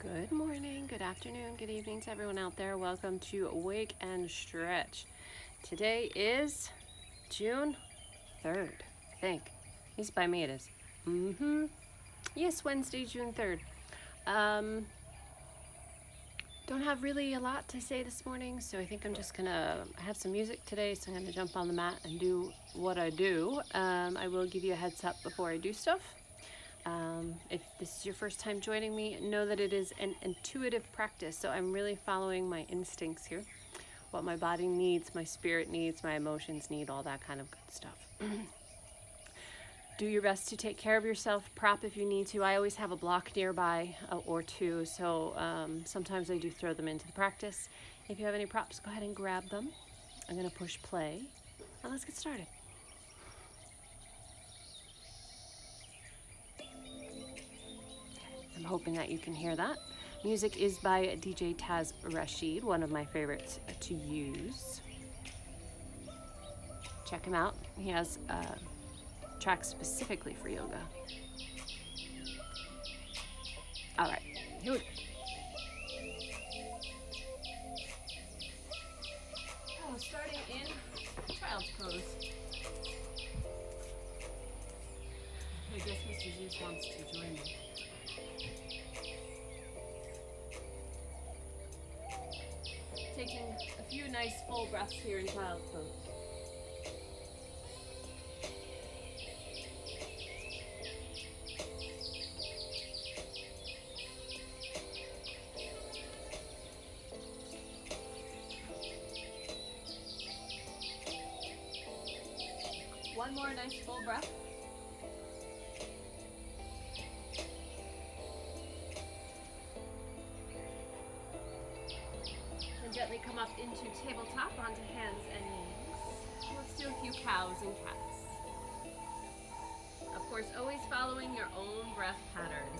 Good morning, good afternoon, good evening to everyone out there. Welcome to Wake and Stretch. Today is June 3rd, I think. At least by me it is. Yes, Wednesday, June 3rd. Don't have really a lot to say this morning, so I think I'm just gonna have some music today, so I'm gonna jump on the mat and do what I do. I will give you a heads up before I do stuff. If this is your first time joining me, know that it is an intuitive practice. So I'm really following my instincts here, what my body needs, my spirit needs, my emotions need, all that kind of good stuff. Do your best to take care of yourself. Prop if you need to. I always have a block nearby or two, so sometimes I do throw them into the practice. If you have any props, go ahead and grab them. I'm going to push play, and let's get started. I'm hoping that you can hear that. Music is by DJ Taz Rashid, one of my favorites to use. Check him out. He has tracks specifically for yoga. All right, here we go. Starting in child's pose. I guess Mr. Zeus wants to join me. Taking a few nice full breaths here in child's pose. One more nice full breath. And gently come up into tabletop onto hands and knees. Let's do a few cows and cats. Of course, always following your own breath pattern.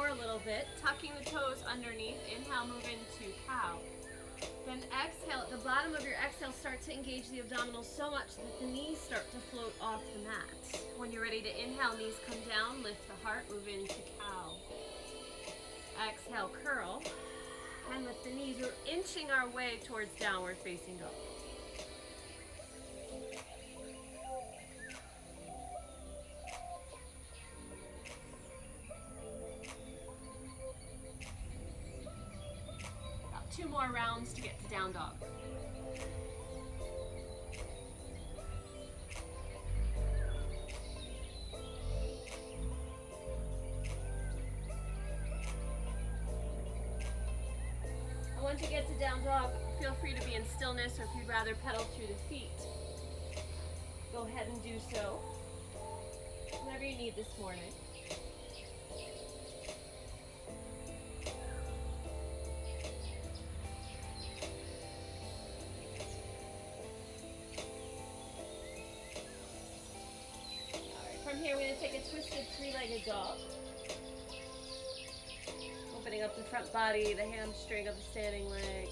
A little bit, tucking the toes underneath. Inhale, move into cow. Then exhale. At the bottom of your exhale, start to engage the abdominals so much that the knees start to float off the mat. When you're ready to inhale, knees come down, lift the heart, move into cow. Exhale, curl, and lift the knees. We're inching our way towards downward facing dog. Two more rounds to get to down dog. And once you get to down dog, feel free to be in stillness, or if you'd rather pedal through the feet, go ahead and do so. Whatever you need this morning. From here, we're going to take a twisted three-legged dog. Opening up the front body, the hamstring of the standing leg.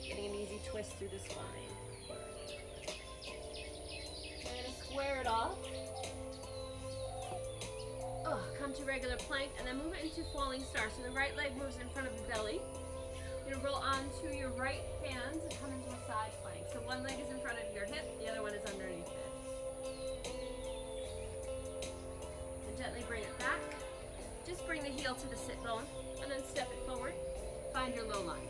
Getting an easy twist through the spine. We're going to square it off. Come to regular plank, and then move it into falling star. So the right leg moves in front of the belly. You're going to roll onto your right hand and come into a side plank. So one leg is in front of your hip, the other one is underneath it. Gently bring it back. Just bring the heel to the sit bone and then step it forward. Find your low lunge.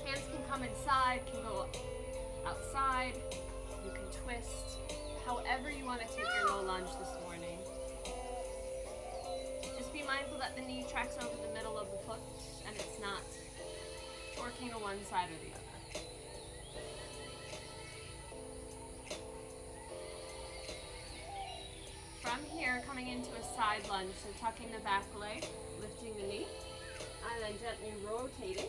Hands can come inside, can go outside. You can twist. However you want to take your low lunge this morning. Just be mindful that the knee tracks over the middle of the foot and it's not torquing to one side or the other. From here, coming into a side lunge, so tucking the back leg, lifting the knee, and then gently rotating.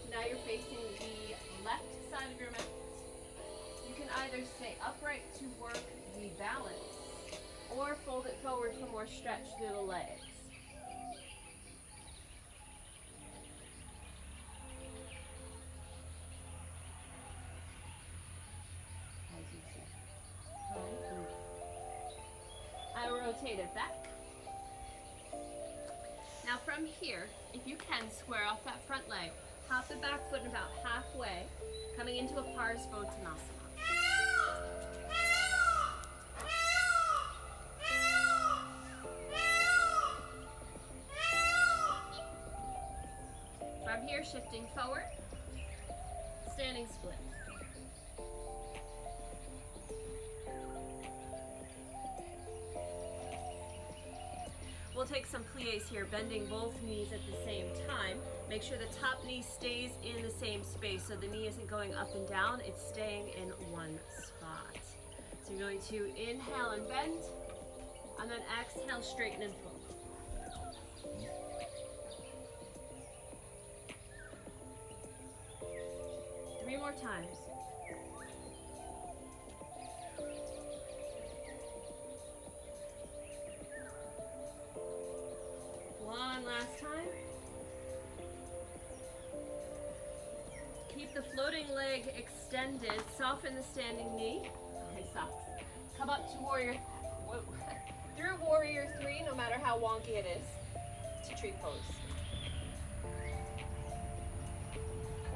Now you're facing the left side of your mat. You can either stay upright to work the balance or fold it forward for more stretch through the legs. As you see. I rotate it back. Now from here, if you can, square off that front leg. Hop the back foot about halfway, coming into a Parsvottanasana. From here, shifting forward, standing split. We'll take some pliés here, bending both knees at the same time. Make sure the top knee stays in the same space, so the knee isn't going up and down, it's staying in one spot. So you're going to inhale and bend, and then exhale, straighten and fold. 3 more times. One last time. Keep the floating leg extended. Soften the standing knee. Okay, socks. Come up to warrior. Whoa. Through warrior 3, no matter how wonky it is, to tree pose.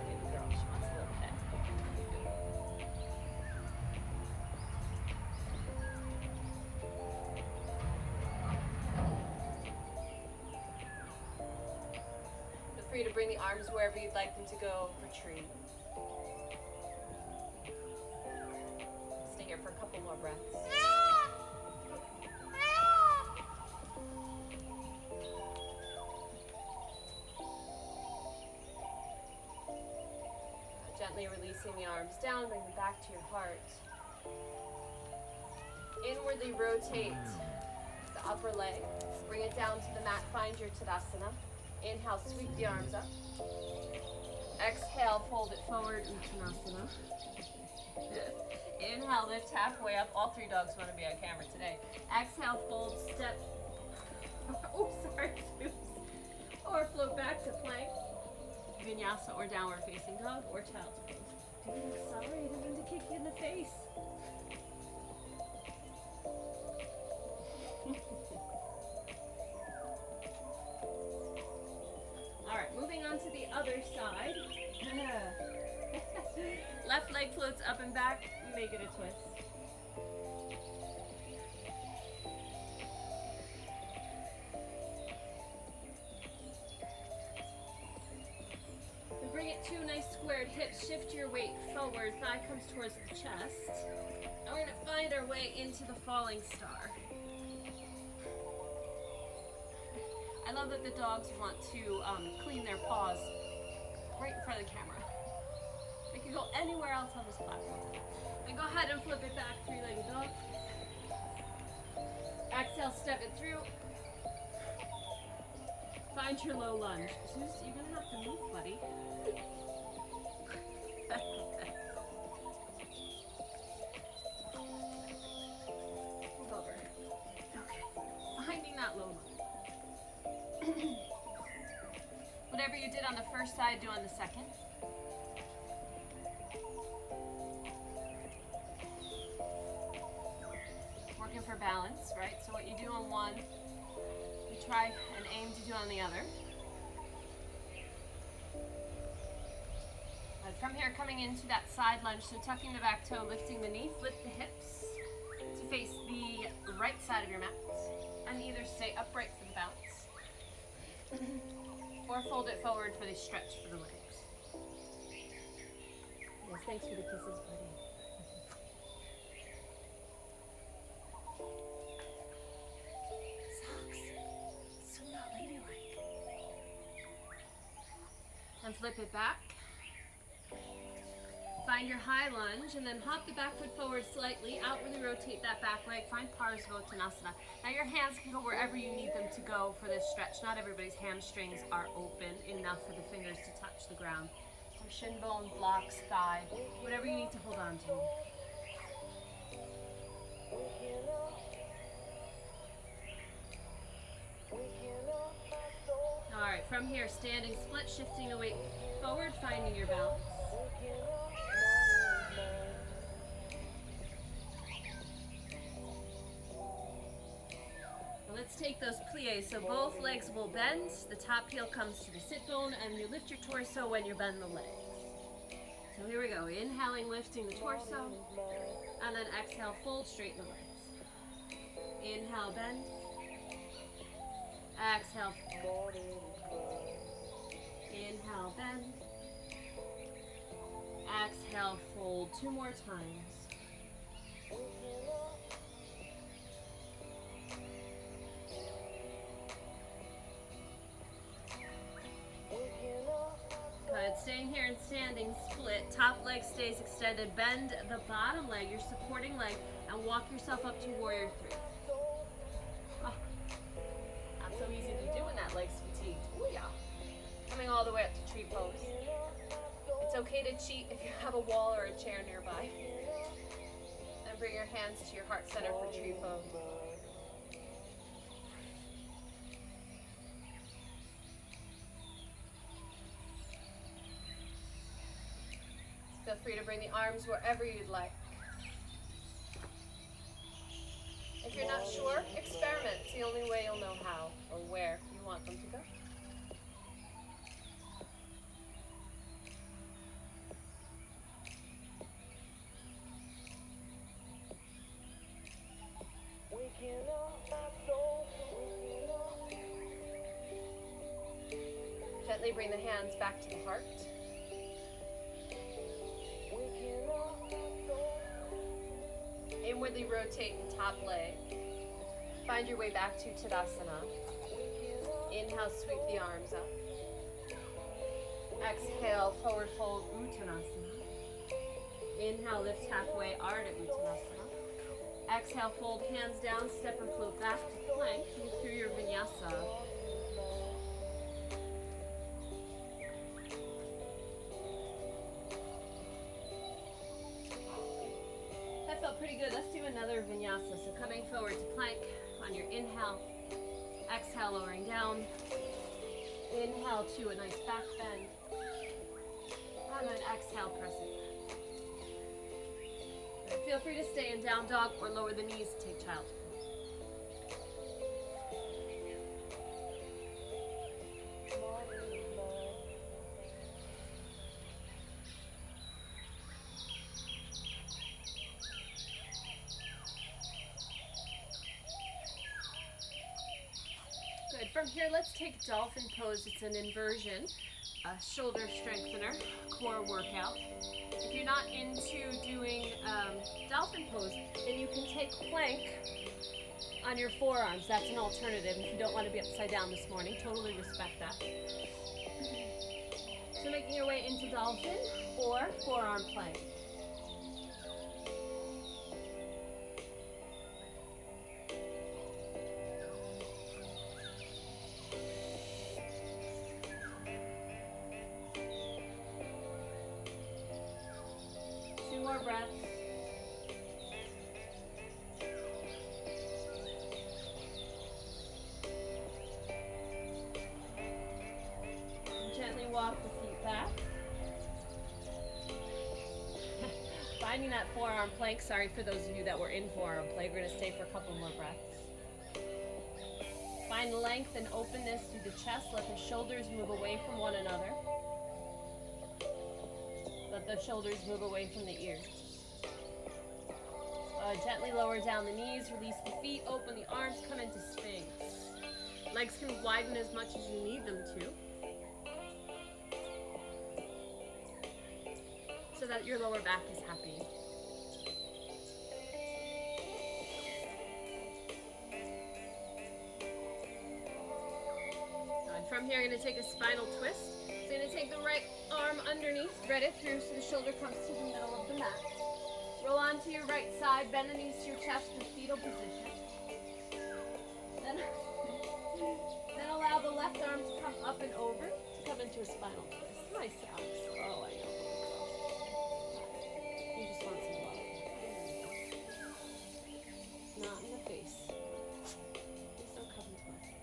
Baby girl, she wants a little pet. Feel free to bring the arms wherever you'd like them to go for tree. Stay here for a couple more breaths. Gently releasing the arms down, bring them back to your heart. Inwardly rotate the upper leg. Bring it down to the mat, find your Tadasana. Inhale, sweep the arms up. Exhale, fold it forward, Uttanasana. Inhale, lift halfway up. All 3 dogs want to be on camera today. Exhale, fold, step. Oh, sorry. Or float back to plank. Vinyasa or downward facing dog or child's pose. Sorry, I didn't mean to kick you in the face. All right, moving on to the other side. Left leg floats up and back, make it a twist. Bring it to nice squared hips, shift your weight forward, thigh comes towards the chest. And we're gonna find our way into the falling star. I love that the dogs want to clean their paws right in front of the camera. They can go anywhere else on this platform. And go ahead and flip it back, 3-legged dog. Exhale, step it through. Find your low lunge. Zeus, you're gonna have to move, buddy. Move over. Okay. Finding that low lunge. Whatever you did on the first side, do on the second. Working for balance, right? So what you do on one, you try and aim to do on the other. And from here, coming into that side lunge, so tucking the back toe, lifting the knee, flip the hips to face the right side of your mat, and either stay upright for the balance, or fold it forward for the stretch for the legs. Yes, thanks for the kisses, buddy. And flip it back. find your high lunge and then hop the back foot forward slightly, outwardly rotate that back leg, find Parsvottanasana. Now your hands can go wherever you need them to go for this stretch. Not everybody's hamstrings are open enough for the fingers to touch the ground. So shin bone, blocks, thigh, whatever you need to hold on to. All right, from here, standing split, shifting the weight forward, finding your balance. Let's take those pliés. So both legs will bend. The top heel comes to the sit bone, and you lift your torso when you bend the legs. So here we go. Inhaling, lifting the torso, and then exhale, fold, straighten the legs. Inhale, bend. Exhale, fold. Inhale, bend. Exhale, fold. 2 more times. Good. Staying here and standing split. Top leg stays extended. Bend the bottom leg, your supporting leg, and walk yourself up to warrior 3. Oh, not so easy to do when that leg's fatigued. Oh yeah. Coming all the way up to tree pose. It's okay to cheat if you have a wall or a chair nearby. And bring your hands to your heart center for tree pose. Feel free to bring the arms wherever you'd like. If you're not sure, experiment. It's the only way you'll know how or where you want them to go. Gently bring the hands back to the heart. Inwardly rotate the top leg. Find your way back to Tadasana. Inhale, sweep the arms up. Exhale, forward fold, Uttanasana. Inhale, lift halfway, Ardha Uttanasana. Exhale, fold hands down, step and float back to plank. Move through your vinyasa. Pretty good. Let's do another vinyasa. So coming forward to plank on your inhale. Exhale, lowering down. Inhale to a nice back bend. And then exhale, pressing back. Feel free to stay in down dog or lower the knees to take child's pose. From here, let's take Dolphin pose. It's an inversion, a shoulder strengthener, core workout. If you're not into doing Dolphin pose, then you can take plank on your forearms. That's an alternative if you don't want to be upside down this morning. Totally respect that. So making your way into Dolphin or forearm plank. Breath. And gently walk the feet back. Finding that forearm plank. Sorry for those of you that were in forearm plank. We're going to stay for a couple more breaths. Find length and openness through the chest. Let the shoulders move away from one another. Let the shoulders move away from the ears. Gently lower down the knees, release the feet, open the arms, come into Sphinx. Legs can widen as much as you need them to, so that your lower back is happy. And from here, I'm going to take a spinal twist. So I'm going to take the right arm underneath, thread it through so the shoulder comes to the middle of the mat. Roll onto your right side, bend the knees to your chest in fetal position. Then allow the left arm to come up and over to come into a spinal twist. Nice sounds. Oh, I know. You just want some love. Not in the face. Please don't come into my face.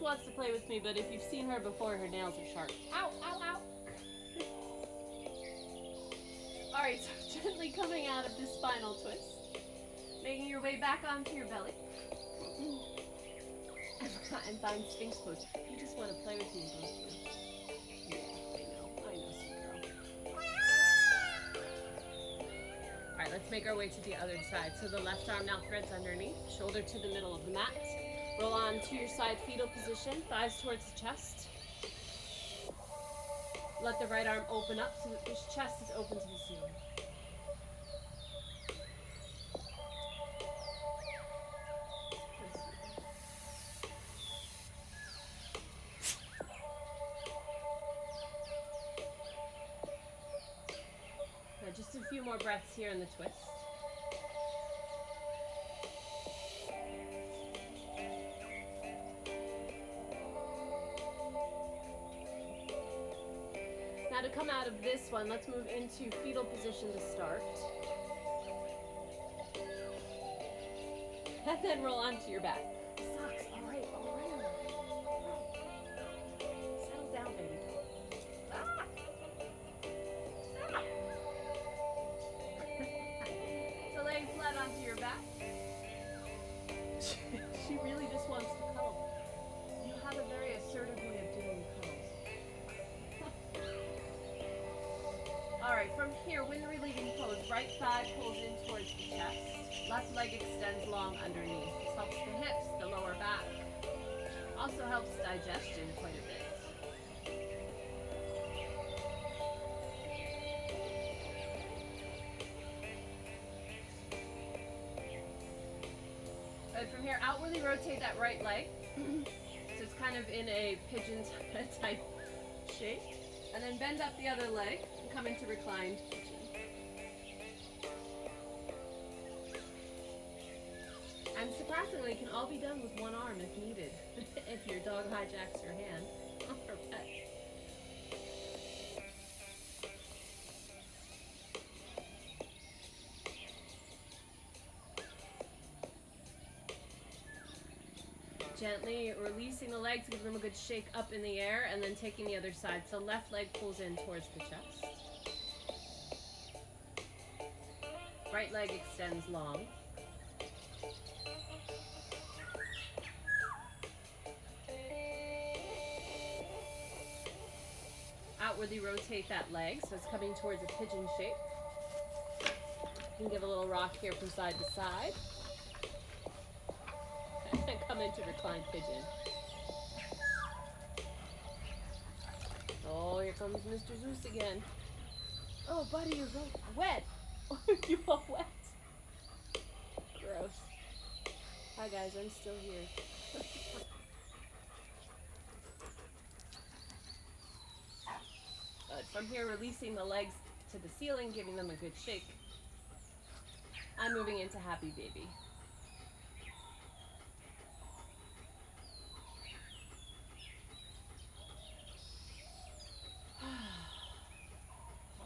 Wants to play with me, but if you've seen her before, her nails are sharp. Ow, ow, ow. Alright, so gently coming out of this spinal twist, making your way back onto your belly. And find Sphinx pose. You just want to play with me, don't you? Yeah, I know, sweet girl. Alright, let's make our way to the other side. So the left arm now threads underneath, shoulder to the middle of the mat. Roll on to your side fetal position, thighs towards the chest. Let the right arm open up so that this chest is open to the ceiling. Now just a few more breaths here in the twist. Now to come out of this one, let's move into fetal position to start. And then roll onto your back. Sucks. All right. Settle down, baby. The legs flat onto your back. She really just wants to cuddle. You have a very assertive way of doing cuddles. Alright, from here, wind relieving pose. Right thigh pulls in towards the chest. Left leg extends long underneath. This helps the hips, the lower back. Also helps digestion quite a bit. Good. From here, outwardly rotate that right leg. So it's kind of in a pigeon type shape. And then bend up the other leg and come into reclined pigeon. And surprisingly, it can all be done with one arm if needed, if your dog hijacks your hand or pet. Gently releasing the legs, give them a good shake up in the air, and then taking the other side. So left leg pulls in towards the chest. Right leg extends long. Outwardly rotate that leg, so it's coming towards a pigeon shape. You can give a little rock here from side to side. And come into reclined pigeon. Oh, here comes Mr. Zeus again. Oh, buddy, you're wet. You all wet. Gross. Hi, guys, I'm still here. From here, releasing the legs to the ceiling, giving them a good shake. I'm moving into happy baby.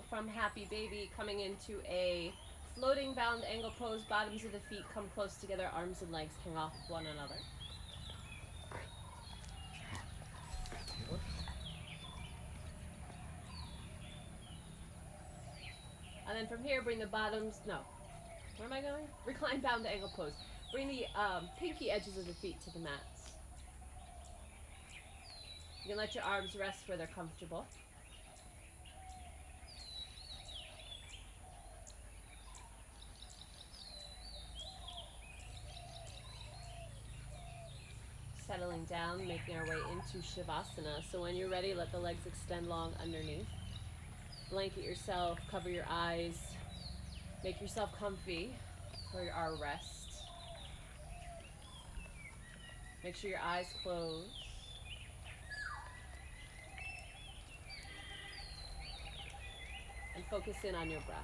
From happy baby, coming into a floating bound angle pose. Bottoms of the feet come close together, arms and legs hang off one another. And then from here, bring the bottoms, no, where am I going? Recline bound angle pose. Bring the pinky edges of the feet to the mats. You can let your arms rest where they're comfortable. settling down, making our way into Shavasana. So when you're ready, let the legs extend long underneath. Blanket yourself, cover your eyes, make yourself comfy for our rest. Make sure your eyes close. And focus in on your breath.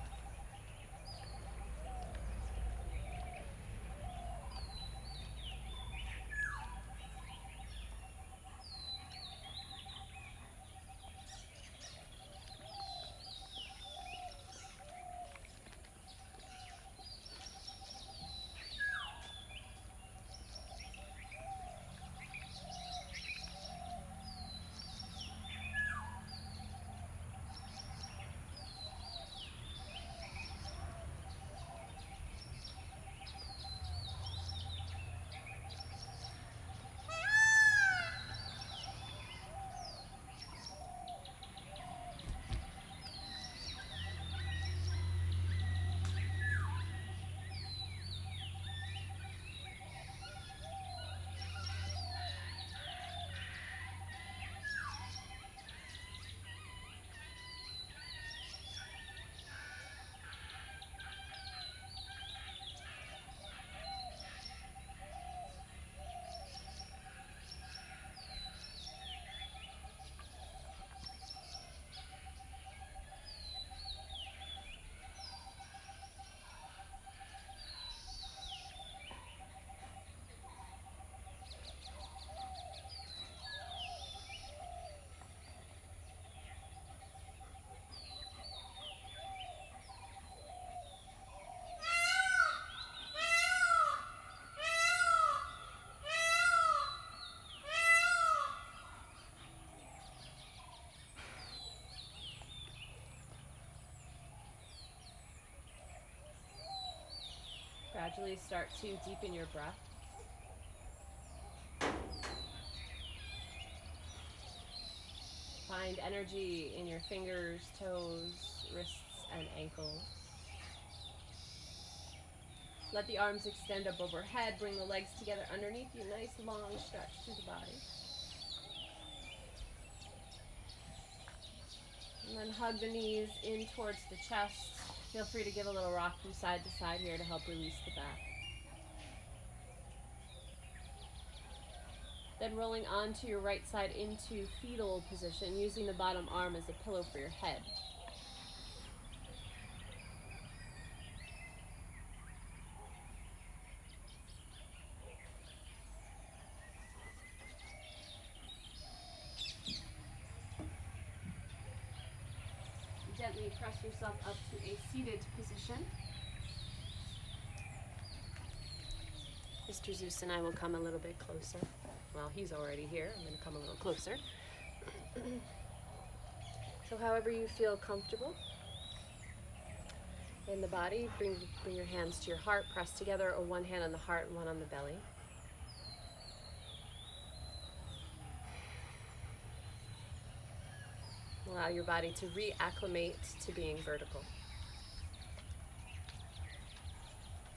Gradually start to deepen your breath. Find energy in your fingers, toes, wrists, and ankles. Let the arms extend up overhead. Bring the legs together underneath you. Nice long stretch through the body. And then hug the knees in towards the chest. Feel free to give a little rock from side to side here to help release the back. Then rolling onto your right side into fetal position, using the bottom arm as a pillow for your head. Gently press yourself up to a seated position. Mr. Zeus and I will come a little bit closer. Well, he's already here. I'm going to come a little closer. So however you feel comfortable in the body, bring your hands to your heart, press together, or one hand on the heart and one on the belly. Allow your body to reacclimate to being vertical.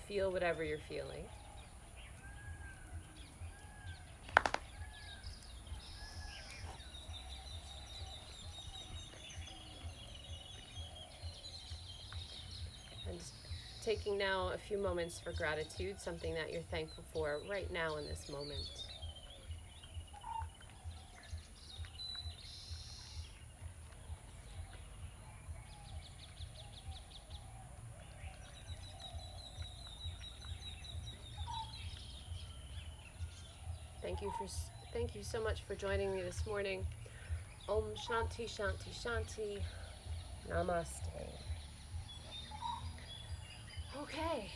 Feel whatever you're feeling. And taking now a few moments for gratitude, something that you're thankful for right now in this moment. Thank you so much for joining me this morning. Om Shanti Shanti Shanti. Namaste. Okay,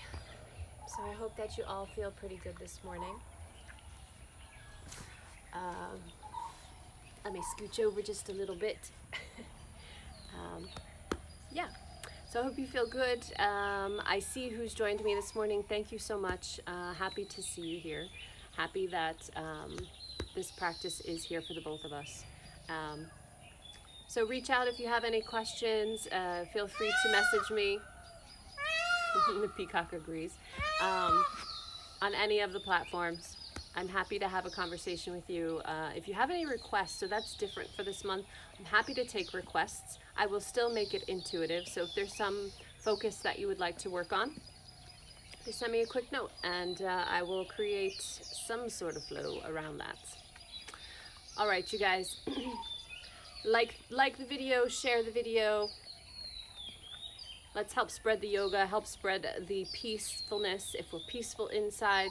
so I hope that you all feel pretty good this morning. Let me scooch over just a little bit. Yeah, so I hope you feel good. I see who's joined me this morning. Thank you so much. Happy to see you here. Happy that this practice is here for the both of us. So reach out if you have any questions. Feel free to message me. The peacock agrees. On any of the platforms. I'm happy to have a conversation with you. If you have any requests, so that's different for this month, I'm happy to take requests. I will still make it intuitive, so if there's some focus that you would like to work on, just send me a quick note and I will create some sort of flow around that. All right, you guys, like the video, share the video. Let's help spread the yoga, help spread the peacefulness. If we're peaceful inside,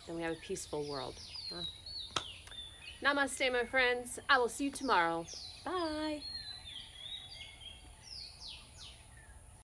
then we have a peaceful world. Huh? Namaste, my friends. I will see you tomorrow. Bye.